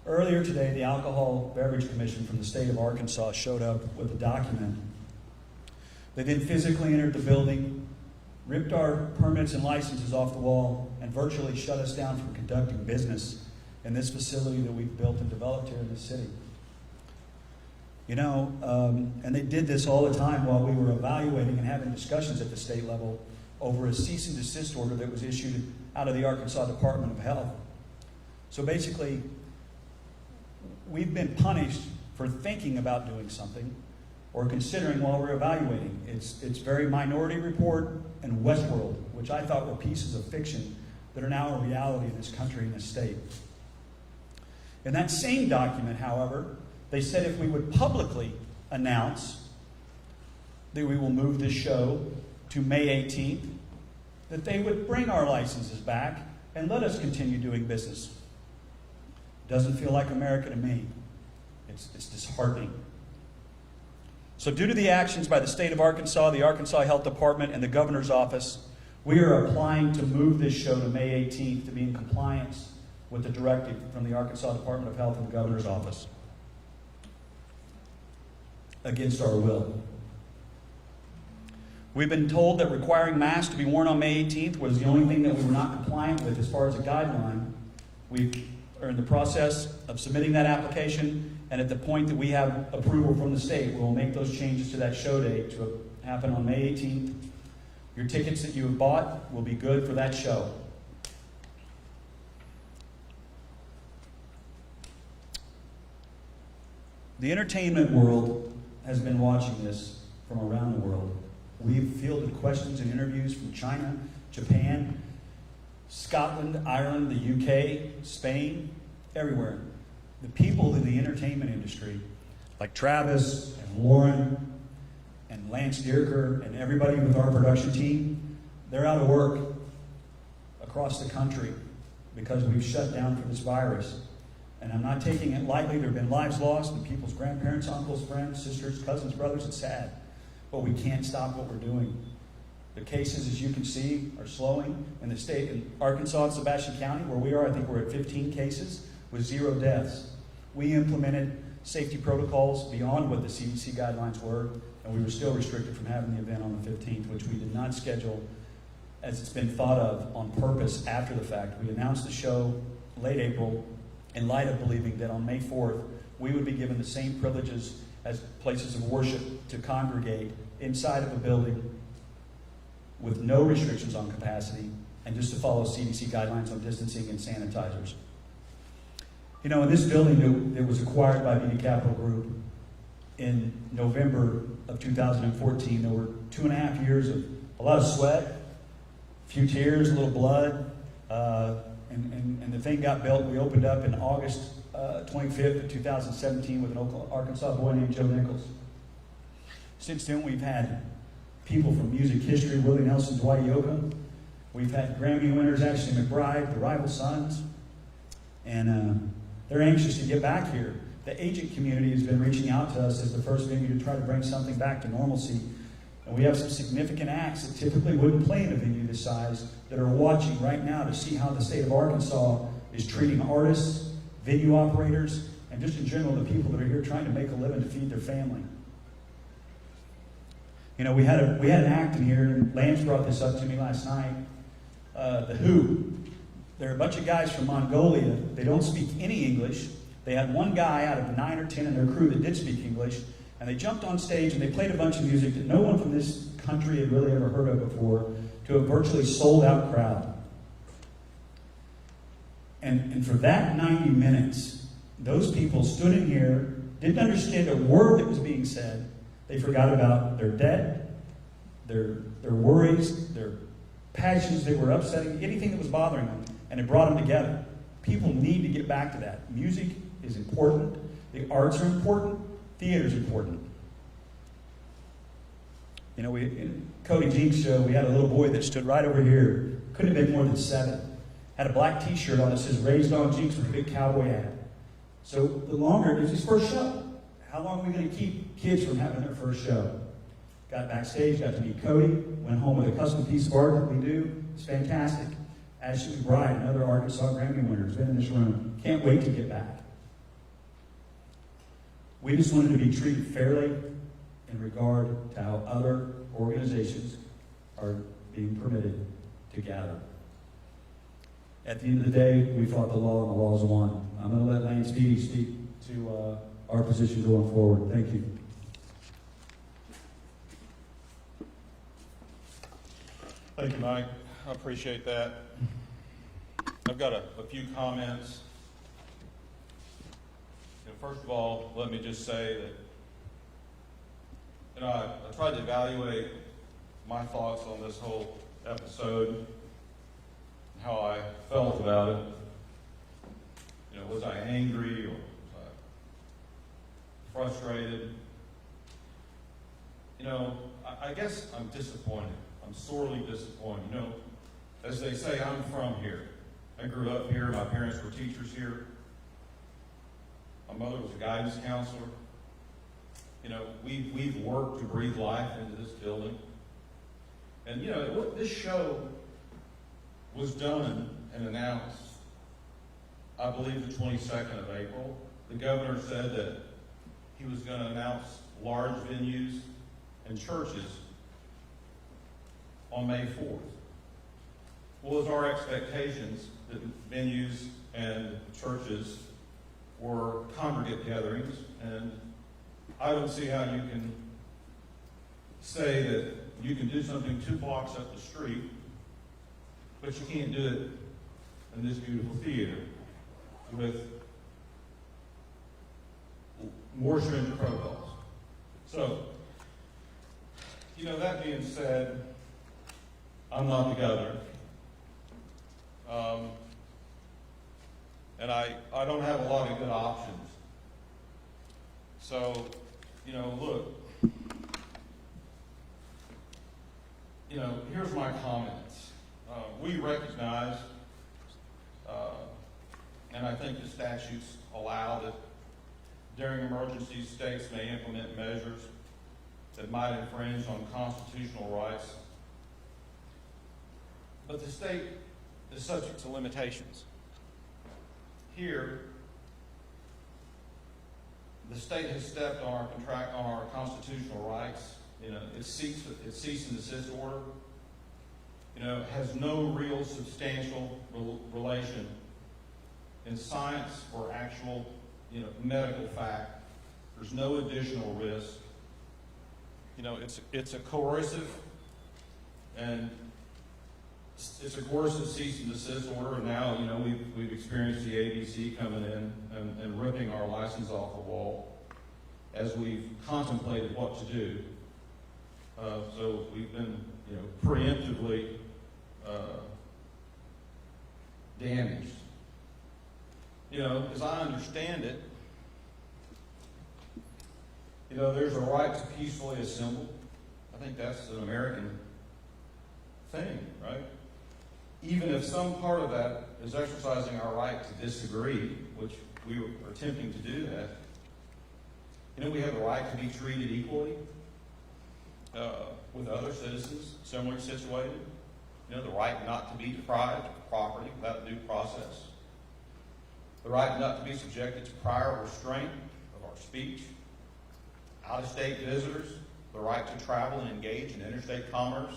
Earlier today, the Alcohol Beverage Commission from the state of Arkansas showed up with a document. They then physically entered the building, ripped our permits and licenses off the wall, and virtually shut us down from conducting business in this facility that we've built and developed here in this city. And they did this all the time while we were evaluating and having discussions at the state level over a cease and desist order that was issued out of the Arkansas Department of Health. So basically, we've been punished for thinking about doing something or considering while we're evaluating. It's very Minority Report and Westworld, which I thought were pieces of fiction that are now a reality in this country and this state. In that same document, however, they said if we would publicly announce that we will move this show to May 18th, that they would bring our licenses back and let us continue doing business. Doesn't feel like America to me. It's disheartening. So due to the actions by the state of Arkansas, the Arkansas Health Department, and the governor's office, we are applying to move this show to May 18th to be in compliance with the directive from the Arkansas Department of Health and the governor's office, against our will. We've been told that requiring masks to be worn on May 18th was the only thing that we were not compliant with as far as a guideline. We are in the process of submitting that application, and at the point that we have approval from the state, we will make those changes to that show date to happen on May 18th. Your tickets that you have bought will be good for that show. The entertainment world has been watching this from around the world. We've fielded questions and interviews from China, Japan, Scotland, Ireland, the UK, Spain, everywhere. The people in the entertainment industry, like Travis and Lauren and Lance Dierker and everybody with our production team, they're out of work across the country because we've shut down for this virus. And I'm not taking it lightly. There have been lives lost and people's grandparents, uncles, friends, sisters, cousins, brothers. It's sad. But we can't stop what we're doing. The cases, as you can see, are slowing. In the state, in Arkansas and Sebastian County, where we are, I think we're at 15 cases with 0 deaths. We implemented safety protocols beyond what the CDC guidelines were, and we were still restricted from having the event on the 15th, which we did not schedule as it's been thought of on purpose after the fact. We announced the show late April in light of believing that on May 4th, we would be given the same privileges as places of worship to congregate inside of a building with no restrictions on capacity and just to follow CDC guidelines on distancing and sanitizers. In this building that was acquired by BD Capital Group in November of 2014, there were 2.5 years of a lot of sweat, a few tears, a little blood, and the thing got built. We opened up in August 25th of 2017 with an Arkansas boy named Joe Nichols. Since then, we've had people from music history, Willie Nelson, Dwight Yoakam. We've had Grammy winners, Ashley McBride, the Rival Sons, and they're anxious to get back here. The agent community has been reaching out to us as the first venue to try to bring something back to normalcy. And we have some significant acts that typically wouldn't play in a venue this size that are watching right now to see how the state of Arkansas is treating artists, venue operators, and just in general the people that are here trying to make a living to feed their family. We had an act in here, and Lance brought this up to me last night. The Who. They're a bunch of guys from Mongolia. They don't speak any English. They had one guy out of 9 or 10 in their crew that did speak English, and they jumped on stage and they played a bunch of music that no one from this country had really ever heard of before to a virtually sold-out crowd. And for that 90 minutes, those people stood in here, didn't understand a word that was being said. They forgot about their debt, their worries, their passions that were upsetting, anything that was bothering them, and it brought them together. People need to get back to that. Music is important. The arts are important. Theater is important. In Cody Jenk's show, we had a little boy that stood right over here. Couldn't have been more than 7. Had a black t-shirt on that says "Raised on Jinx" with a big cowboy hat. So the longer, it was his first show. How long are we going to keep kids from having their first show? Got backstage, got to meet Cody, went home with a custom piece of art that we do. It's fantastic. Ashley McBride, another Arkansas Grammy winner, has been in this room. Can't wait to get back. We just wanted to be treated fairly in regard to how other organizations are being permitted to gather. At the end of the day, we fought the law, and the laws won. I'm going to let Lane Speedy speak to our position going forward. Thank you. Thank you, Mike. I appreciate that. I've got a few comments. First of all, let me just say that I tried to evaluate my thoughts on this whole episode and how I felt about it. Was I angry or was I frustrated? I guess I'm disappointed. I'm sorely disappointed. As they say, I'm from here. I grew up here. My parents were teachers here. My mother was a guidance counselor. We've worked to breathe life into this building. And, this show was done and announced, I believe, the 22nd of April. The governor said that he was going to announce large venues and churches on May 4th. Well, it was our expectations that venues and churches were congregate gatherings, and I don't see how you can say that you can do something 2 blocks up the street, but you can't do it in this beautiful theater with more stringent protocols. So, that being said, I'm not the governor. And I don't have a lot of good options. So, look, here's my comments. We recognize, and I think the statutes allow that during emergencies, states may implement measures that might infringe on constitutional rights. But the state is subject to limitations. Here, the state has stepped on our constitutional rights. Its cease and desist order, has no real substantial relation in science or actual, medical fact. There's no additional risk. It's a coercive and it's a coercive cease and desist order. And now, we've experienced the ABC coming in and ripping our license off the wall as we've contemplated what to do. So we've been, preemptively damaged. As I understand it, there's a right to peacefully assemble. I think that's an American thing, right? Even if some part of that is exercising our right to disagree, which we are attempting to do that, we have a right to be treated equally with other citizens similarly situated. The right not to be deprived of property without due process. The right not to be subjected to prior restraint of our speech. Out-of-state visitors, the right to travel and engage in interstate commerce.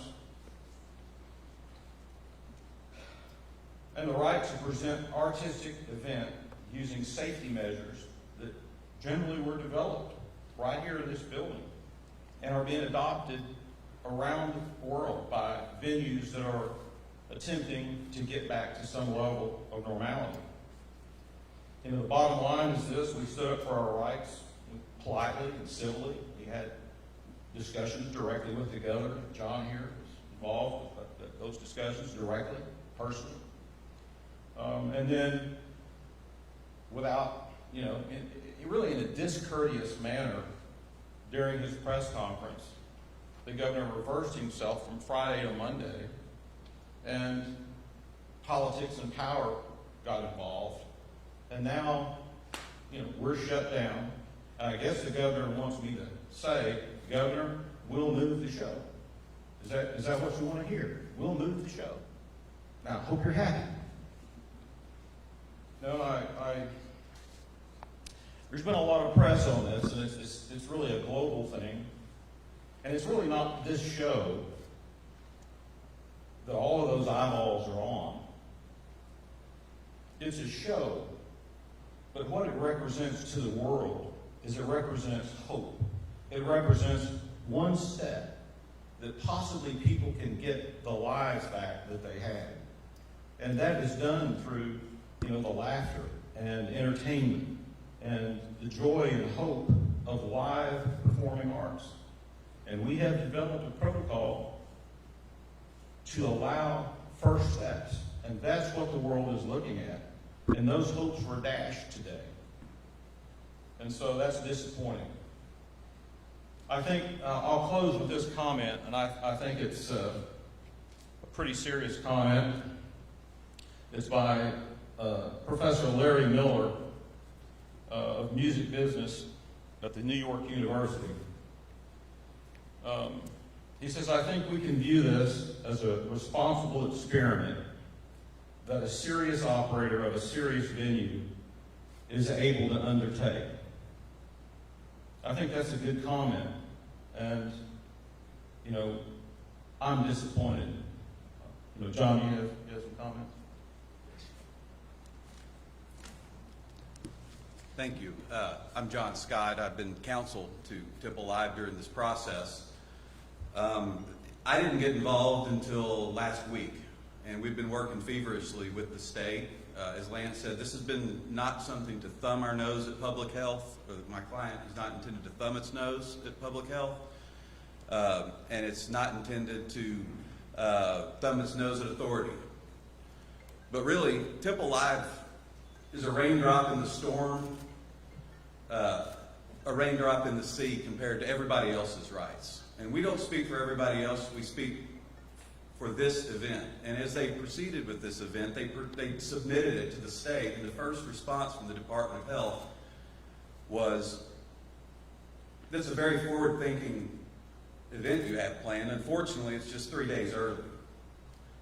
And the right to present artistic event using safety measures that generally were developed right here in this building and are being adopted around the world by venues that are attempting to get back to some level of normality. The bottom line is this: we stood up for our rights politely and civilly. We had discussions directly with the governor. John here was involved with those discussions directly, personally. And then without, really in a discourteous manner during his press conference, the governor reversed himself from Friday to Monday, and politics and power got involved. And now, we're shut down. And I guess the governor wants me to say, Governor, we'll move the show. Is that what you want to hear? We'll move the show. Now, I hope you're happy. No, There's been a lot of press on this, and it's really a global thing. And it's really not this show that all of those eyeballs are on. It's a show, but what it represents to the world is it represents hope. It represents one step that possibly people can get the lives back that they had. And that is done through, the laughter and entertainment and the joy and hope of live performing arts. And we have developed a protocol to allow first steps. And that's what the world is looking at. And those hopes were dashed today. And so that's disappointing. I think I'll close with this comment, and I think it's a pretty serious comment. It's by Professor Larry Miller of music business at the New York University. He says, I think we can view this as a responsible experiment that a serious operator of a serious venue is able to undertake. I think that's a good comment. And, I'm disappointed. John, you have some comments? Thank you. I'm John Scott. I've been counsel to TempleLive during this process. I didn't get involved until last week, and we've been working feverishly with the state. As Lance said, this has been not something to thumb our nose at public health, or my client is not intended to thumb its nose at public health, and it's not intended to thumb its nose at authority. But really, TempleLive is a raindrop in the storm, a raindrop in the sea compared to everybody else's rights. And we don't speak for everybody else, we speak for this event. And as they proceeded with this event, they submitted it to the state, and the first response from the Department of Health was, that's a very forward-thinking event you have planned. Unfortunately, it's just 3 days early.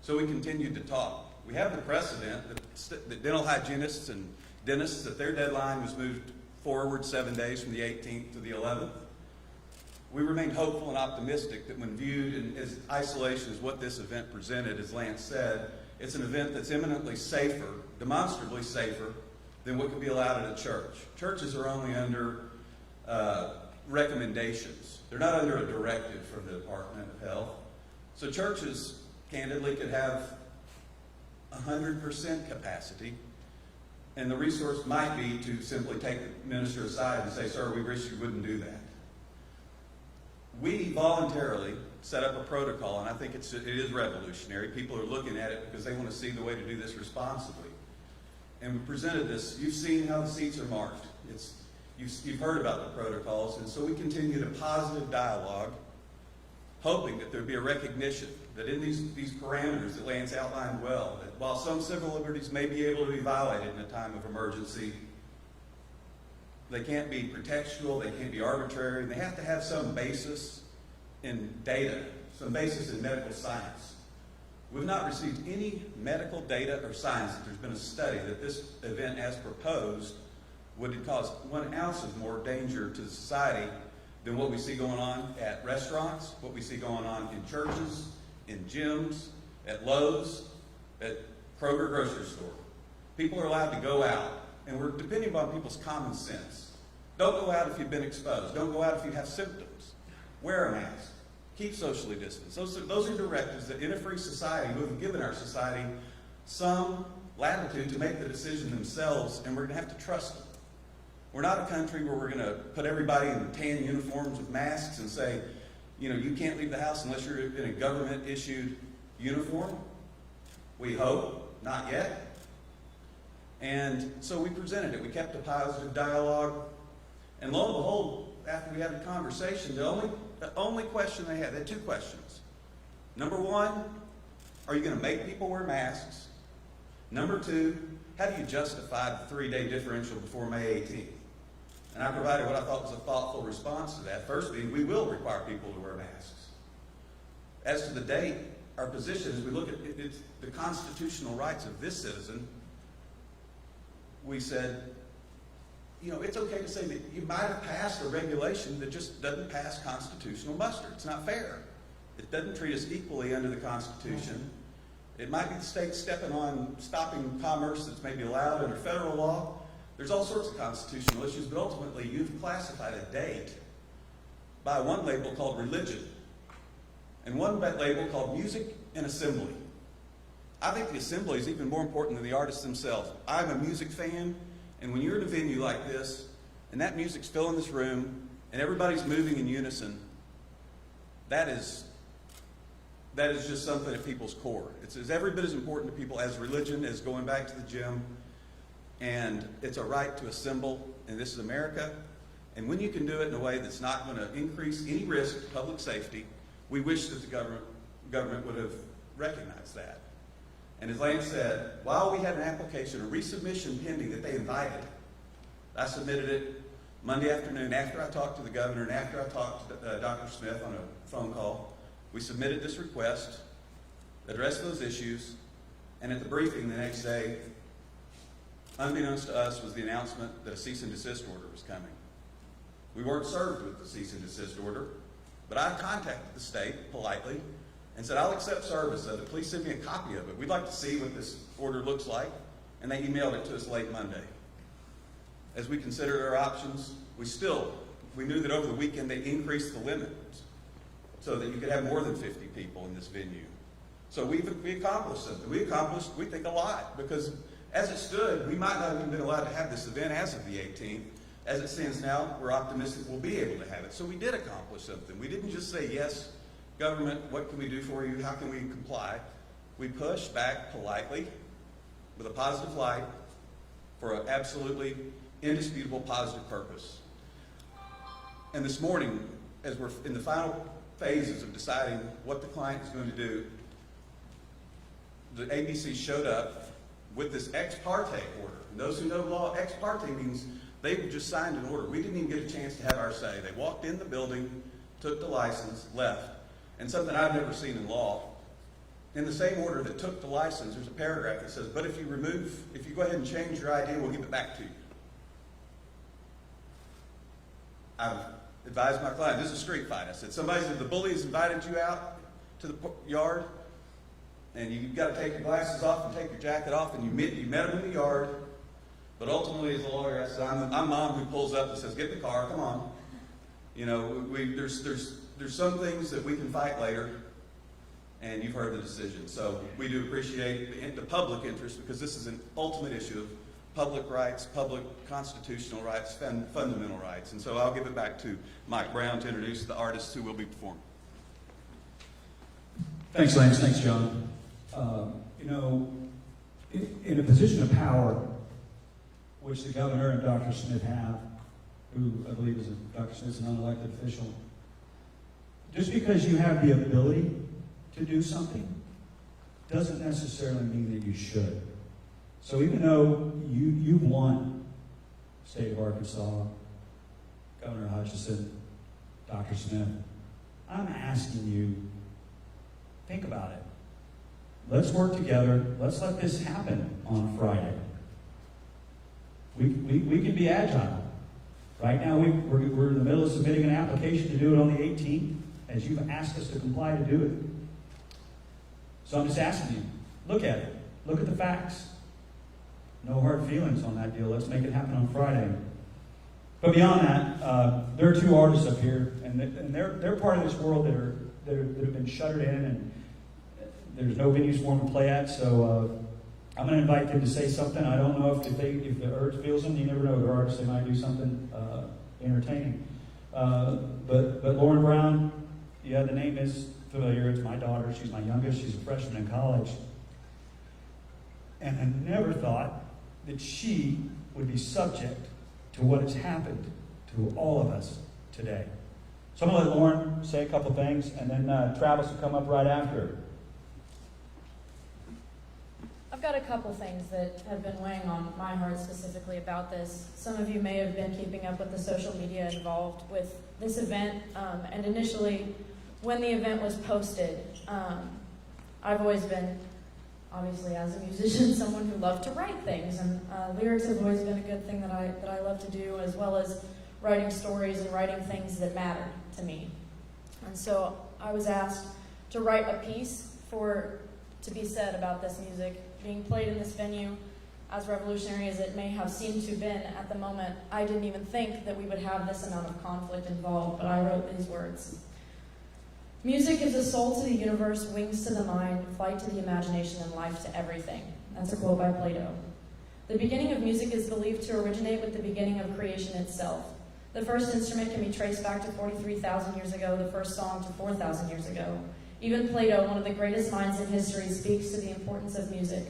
So we continued to talk. We have the precedent that dental hygienists and dentists, that their deadline was moved forward 7 days from the 18th to the 11th. We remained hopeful and optimistic that when viewed in as isolation as what this event presented, as Lance said, it's an event that's eminently safer, demonstrably safer, than what could be allowed at a church. Churches are only under recommendations. They're not under a directive from the Department of Health. So churches, candidly, could have 100% capacity, and the resource might be to simply take the minister aside and say, sir, we wish you wouldn't do that. We voluntarily set up a protocol, and I think it is revolutionary. People are looking at it because they want to see the way to do this responsibly. And we presented this. You've seen how the seats are marked. You've heard about the protocols, and so we continued a positive dialogue, hoping that there'd be a recognition that in these parameters that Lance outlined well, that while some civil liberties may be able to be violated in a time of emergency, they can't be pretextual, they can't be arbitrary, and they have to have some basis in data, some basis in medical science. We've not received any medical data or science that there's been a study that this event as proposed would cause 1 ounce of more danger to society than what we see going on at restaurants, what we see going on in churches, in gyms, at Lowe's, at Kroger grocery store. People are allowed to go out, and we're depending upon people's common sense. Don't go out if you've been exposed. Don't go out if you have symptoms. Wear a mask. Keep socially distanced. Those are directives that in a free society who have given our society some latitude to make the decision themselves, and we're going to have to trust them. We're not a country where we're going to put everybody in tan uniforms with masks and say, you can't leave the house unless you're in a government-issued uniform. We hope, not yet. And so we presented it. We kept a positive dialogue. And lo and behold, after we had a conversation, the only question they had 2 questions. Number 1, are you going to make people wear masks? Number 2, how do you justify the 3-day differential before May 18th? And I provided what I thought was a thoughtful response to that. First being, we will require people to wear masks. As to the date, our position as we look at the constitutional rights of this citizen, we said, it's okay to say that you might have passed a regulation that just doesn't pass constitutional muster. It's not fair. It doesn't treat us equally under the Constitution. It might be the state stepping on stopping commerce that's maybe allowed under federal law. There's all sorts of constitutional issues, but ultimately you've classified a date by one label called religion and one label called music and assembly. I think the assembly is even more important than the artists themselves. I'm a music fan, and when you're in a venue like this, and that music's filling this room, and everybody's moving in unison, that is just something at people's core. It's every bit as important to people as religion, as going back to the gym, and it's a right to assemble, and this is America. And when you can do it in a way that's not going to increase any risk to public safety, we wish that the government would have recognized that. And as Lance said, while we had an application, a resubmission pending that they invited, I submitted it Monday afternoon after I talked to the governor and after I talked to Dr. Smith on a phone call. We submitted this request, addressed those issues, and at the briefing the next day, unbeknownst to us, was the announcement that a cease and desist order was coming. We weren't served with the cease and desist order, but I contacted the state politely and said, I'll accept service of it. Please send me a copy of it. We'd like to see what this order looks like. And they emailed it to us late Monday. As we considered our options, we knew that over the weekend they increased the limit so that you could have more than 50 people in this venue. So we accomplished something. We think, a lot, because as it stood, we might not have even been allowed to have this event as of the 18th. As it stands now, we're optimistic we'll be able to have it. So we did accomplish something. We didn't just say, yes, government, what can we do for you? How can we comply? We pushed back politely with a positive light for an absolutely indisputable positive purpose. And this morning, as we're in the final phases of deciding what the client is going to do, the ABC showed up with this ex parte order. And those who know law, ex parte means they just signed an order. We didn't even get a chance to have our say. They walked in the building, took the license, left. And something I've never seen in law, in the same order that took the license, there's a paragraph that says, but if you go ahead and change your ID, we'll give it back to you. I've advised my client, this is a street fight. I said, the bully has invited you out to the yard, and you've got to take your glasses off and take your jacket off, and you met him in the yard. But ultimately, as a lawyer, I said, I'm mom who pulls up and says, get in the car, come on. There's some things that we can fight later, and you've heard the decision. So we do appreciate the public interest, because this is an ultimate issue of public rights, public constitutional rights, fundamental rights. And so I'll give it back to Mike Brown to introduce the artists who will be performing. Thanks, Lance. Thanks, John. In a position of power, which the governor and Dr. Smith have, who I believe Dr. Smith's an unelected official, just because you have the ability to do something doesn't necessarily mean that you should. So even though you want State of Arkansas, Governor Hutchinson, Dr. Smith, I'm asking you, think about it. Let's work together. Let's let this happen on Friday. We can be agile. Right now, we're in the middle of submitting an application to do it on the 18th, as you've asked us to comply to do it. So I'm just asking you, look at it. Look at the facts. No hard feelings on that deal. Let's make it happen on Friday. But beyond that, there are two artists up here, and they're part of this world that have been shuttered in, and there's no venues for them to play at. So I'm going to invite them to say something. I don't know if the urge feels them. You never know. They're artists. They might do something entertaining. But Lauren Brown, yeah, the name is familiar. It's my daughter. She's my youngest. She's a freshman in college. And I never thought that she would be subject to what has happened to all of us today. So I'm going to let Lauren say a couple things, and then Travis will come up right after her. I've got a couple things that have been weighing on my heart specifically about this. Some of you may have been keeping up with the social media involved with this event, and initially, when the event was posted, I've always been obviously as a musician, someone who loved to write things, and lyrics have always been a good thing that I love to do, as well as writing stories and writing things that matter to me. And so I was asked to write a piece to be said about this music being played in this venue. As revolutionary as it may have seemed to have been at the moment, I didn't even think that we would have this amount of conflict involved, but I wrote these words. Music gives a soul to the universe, wings to the mind, flight to the imagination, and life to everything. That's a quote by Plato. The beginning of music is believed to originate with the beginning of creation itself. The first instrument can be traced back to 43,000 years ago, the first song to 4,000 years ago. Even Plato, one of the greatest minds in history, speaks to the importance of music.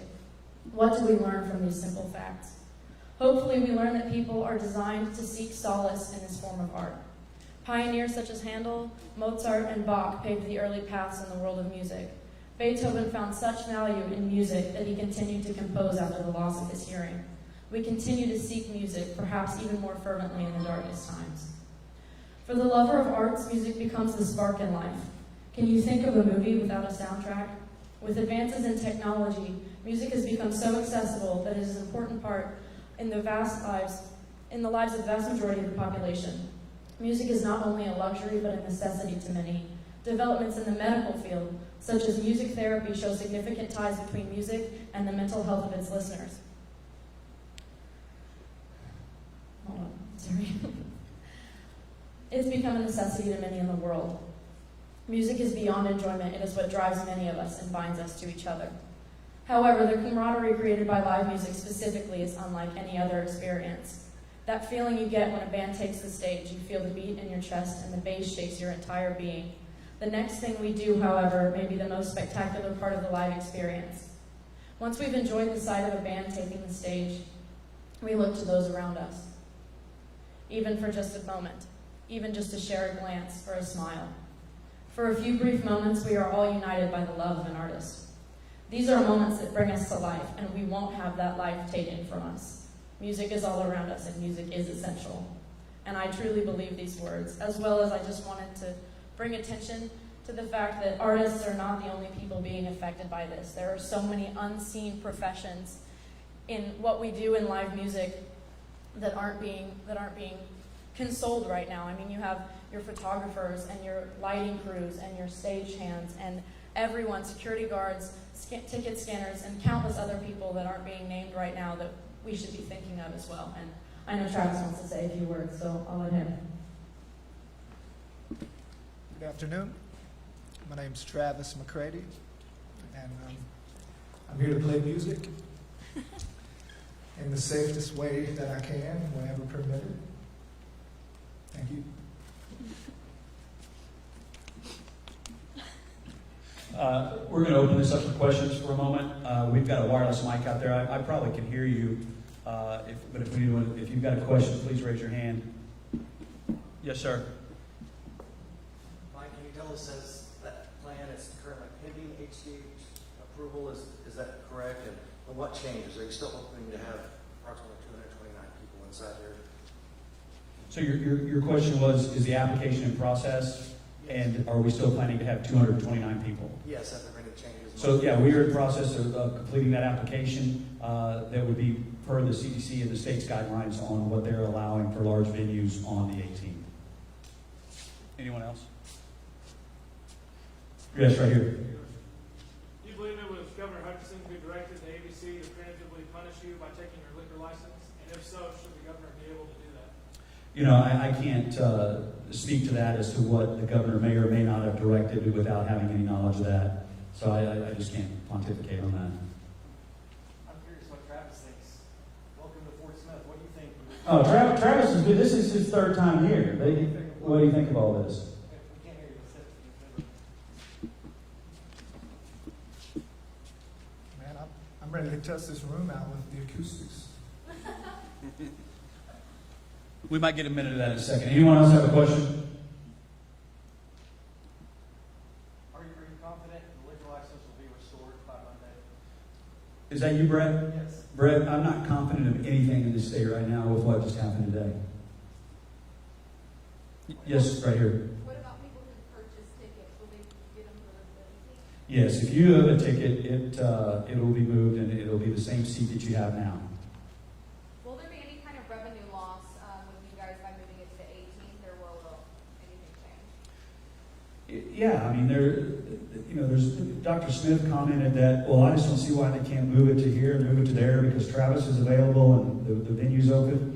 What do we learn from these simple facts? Hopefully we learn that people are designed to seek solace in this form of art. Pioneers such as Handel, Mozart, and Bach paved the early paths in the world of music. Beethoven found such value in music that he continued to compose after the loss of his hearing. We continue to seek music, perhaps even more fervently in the darkest times. For the lover of arts, music becomes the spark in life. Can you think of a movie without a soundtrack? With advances in technology, music has become so accessible that it is an important part in the lives of the vast majority of the population. Music is not only a luxury, but a necessity to many. Developments in the medical field, such as music therapy, show significant ties between music and the mental health of its listeners. Hold on, sorry. It's become a necessity to many in the world. Music is beyond enjoyment. It is what drives many of us and binds us to each other. However, the camaraderie created by live music specifically is unlike any other experience. That feeling you get when a band takes the stage, you feel the beat in your chest and the bass shakes your entire being. The next thing we do, however, may be the most spectacular part of the live experience. Once we've enjoyed the sight of a band taking the stage, we look to those around us. Even for just a moment, even just to share a glance or a smile. For a few brief moments, we are all united by the love of an artist. These are moments that bring us to life, and we won't have that life taken from us. Music is all around us, and music is essential. And I truly believe these words, as well as I just wanted to bring attention to the fact that artists are not the only people being affected by this. There are so many unseen professions in what we do in live music that aren't being consoled right now. I mean, you have your photographers and your lighting crews and your stage hands and everyone, security guards, ticket scanners, and countless other people that aren't being named right now that we should be thinking of as well. And I know Travis wants to say a few words, so I'll let him. Good afternoon. My name's Travis McCready, and I'm here to play music in the safest way that I can, whenever permitted. Thank you. We're going to open this up for questions for a moment. We've got a wireless mic out there. I probably can hear you, but if you've got a question, please raise your hand. Yes, sir. Mike, can you tell us, as that plan is currently pending HD approval, is that correct? And what changes? Are you still hoping to have approximately 229 people inside there? So your question was, is the application in process? And are we still planning to have 229 people? Yes, have there been any changes? So yeah, we are in the process of completing that application. That would be per the CDC and the state's guidelines on what they're allowing for large venues on the 18th. Anyone else? Yes, right here. Do you believe it was Governor Hutchinson who directed the ABC to preemptively punish you by taking your liquor license? And if so, should the governor be able to do that? You know, I can't speak to that as to what the governor may or may not have directed without having any knowledge of that. So I just can't pontificate on that. I'm curious what Travis thinks. Welcome to Fort Smith. What do you think? Oh, Travis is good. This is his third time here. What do you think of all this? We can't hear you. Man, I'm ready to test this room out with the acoustics. We might get a minute of that in a second. Anyone else have a question? Are you confident the liquor license will be restored by Monday? Is that you, Brett? Yes. Brett, I'm not confident of anything in this state right now with what just happened today. Yes, right here. What about people who purchase tickets? Will they get them for the Yes, if you have a ticket, it'll be moved and it'll be the same seat that you have now. Will there be any kind of revenue loss with you guys by moving it to the 18th, or will anything change? Yeah, I mean, there's Dr. Smith commented that, well, I just don't see why they can't move it to here and move it to there because Travis is available and the venue's open.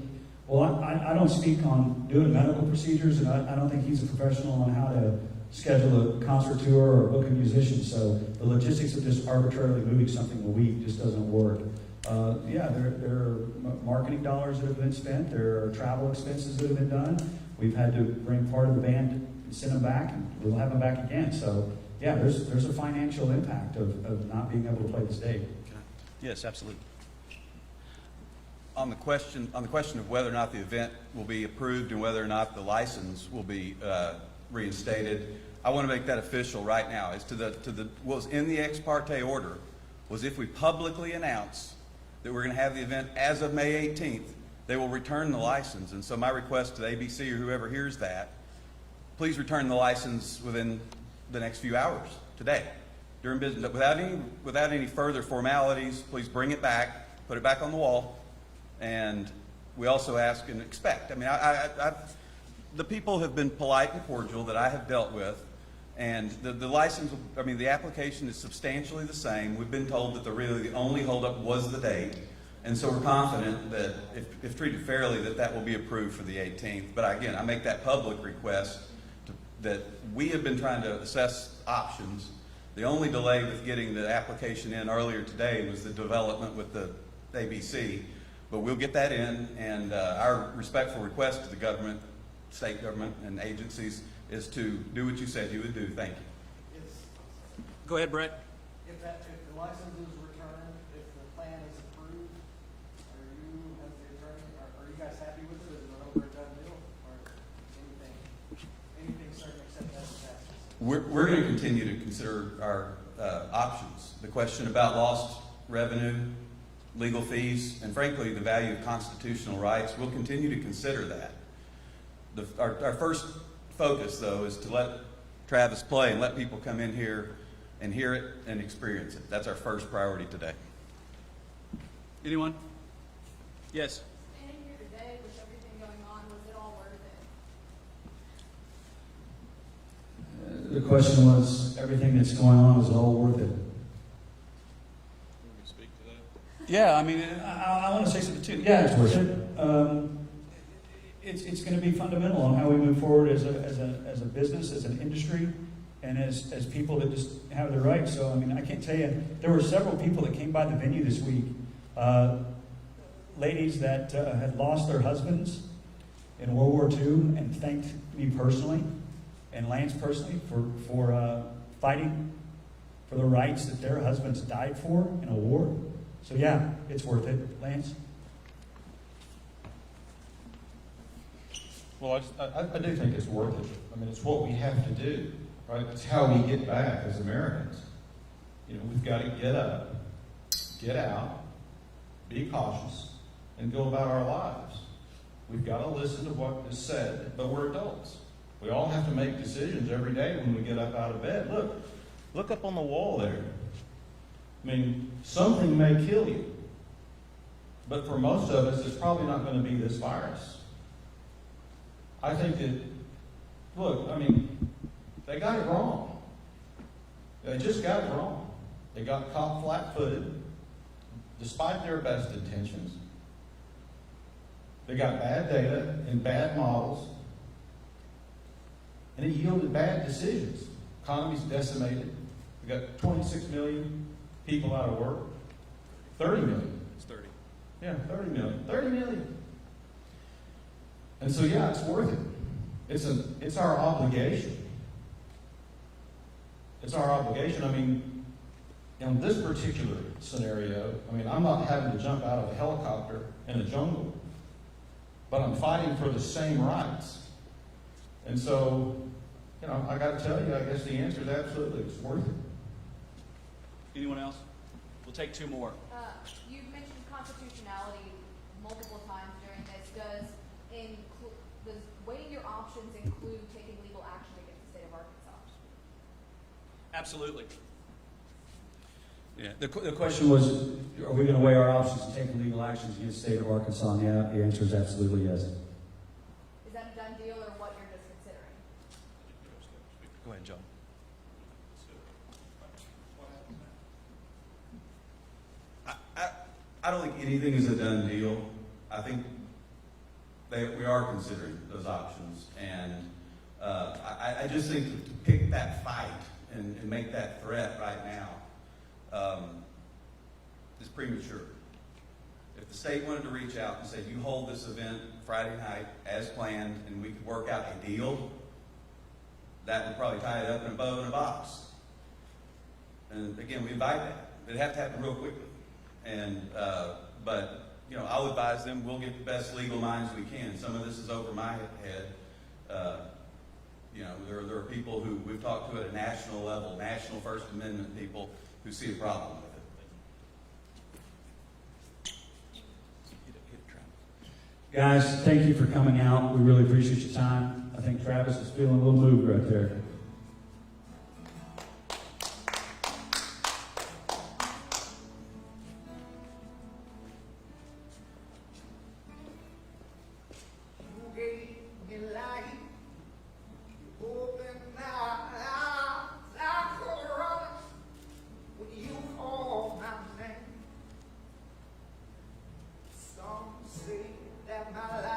Well, I don't speak on doing medical procedures, and I don't think he's a professional on how to schedule a concert tour or book a musician. So the logistics of just arbitrarily moving something a week just doesn't work. Yeah, there are marketing dollars that have been spent. There are travel expenses that have been done. We've had to bring part of the band and send them back, and we'll have them back again. So yeah, there's a financial impact of not being able to play this date. Yes, absolutely. On the question of whether or not the event will be approved and whether or not the license will be reinstated, I want to make that official right now. As to what was in the ex parte order was if we publicly announce that we're going to have the event as of May 18th, they will return the license. And so my request to the ABC or whoever hears that, please return the license within the next few hours today during business. Without any further formalities, please bring it back, put it back on the wall. And we also ask and expect. I mean, the people have been polite and cordial that I have dealt with, and the license, I mean, the application is substantially the same. We've been told that the only holdup was the date, and so we're confident that if treated fairly, that will be approved for the 18th. But again, I make that public request that we have been trying to assess options. The only delay with getting the application in earlier today was the development with the ABC. But we'll get that in, and our respectful request to the government, state government, and agencies is to do what you said you would do. Thank you. Go ahead, Brett. If the license is returned, if the plan is approved, are you, as the attorney, are you guys happy with it? Is it an over and done deal, or anything certain except that it's passed? We're going to continue to consider our options. The question about lost revenue, legal fees, and frankly, the value of constitutional rights, we'll continue to consider that. Our first focus, though, is to let Travis play and let people come in here and hear it and experience it. That's our first priority today. Anyone? Yes. Standing here today with everything going on, was it all worth it? The question was, everything that's going on, is it all worth it? Yeah, I mean, I want to say something too. Yeah, it's worth it. It's going to be fundamental on how we move forward as a business, as an industry, and as people that just have their rights. So, I mean, I can't tell you. There were several people that came by the venue this week, ladies that had lost their husbands in World War II, and thanked me personally and Lance personally for fighting for the rights that their husbands died for in a war. So yeah, it's worth it. Lance? Well, I do think it's worth it. I mean, it's what we have to do, right? It's how we get back as Americans. You know, we've got to get up, get out, be cautious, and go about our lives. We've got to listen to what is said, but we're adults. We all have to make decisions every day when we get up out of bed. Look up on the wall there. I mean, something may kill you, but for most of us, it's probably not going to be this virus. I think that, look, I mean, they got it wrong. They just got it wrong. They got caught flat-footed, despite their best intentions. They got bad data and bad models, and it yielded bad decisions. Economy's decimated. We got 26 million people out of work. 30 million. It's 30. Yeah, 30 million. 30 million. And so, yeah, it's worth it. It's our obligation. It's our obligation. I mean, in this particular scenario, I mean, I'm not having to jump out of a helicopter in a jungle, but I'm fighting for the same rights. And so, you know, I got to tell you, I guess the answer is absolutely, it's worth it. Anyone else? We'll take two more. You've mentioned constitutionality multiple times during this. Does weighing your options include taking legal action against the state of Arkansas? Absolutely. Yeah, The question was, are we going to weigh our options and take legal actions against the state of Arkansas? And the answer is absolutely yes. Is that a done deal or what you're just considering? Go ahead, John. I don't think anything is a done deal. I think we are considering those options, and I just think to pick that fight and make that threat right now is premature. If the state wanted to reach out and say, you hold this event Friday night as planned, and we could work out a deal, that would probably tie it up in a bow and a box. And again, we invite that. It'd have to happen real quickly. And but you know, I'll advise them. We'll get the best legal minds we can. Some of this is over my head. You know, there are people who we've talked to at a national level, national First Amendment people, who see a problem with it. Guys, thank you for coming out. We really appreciate your time. I think Travis is feeling a little moved right there. That my life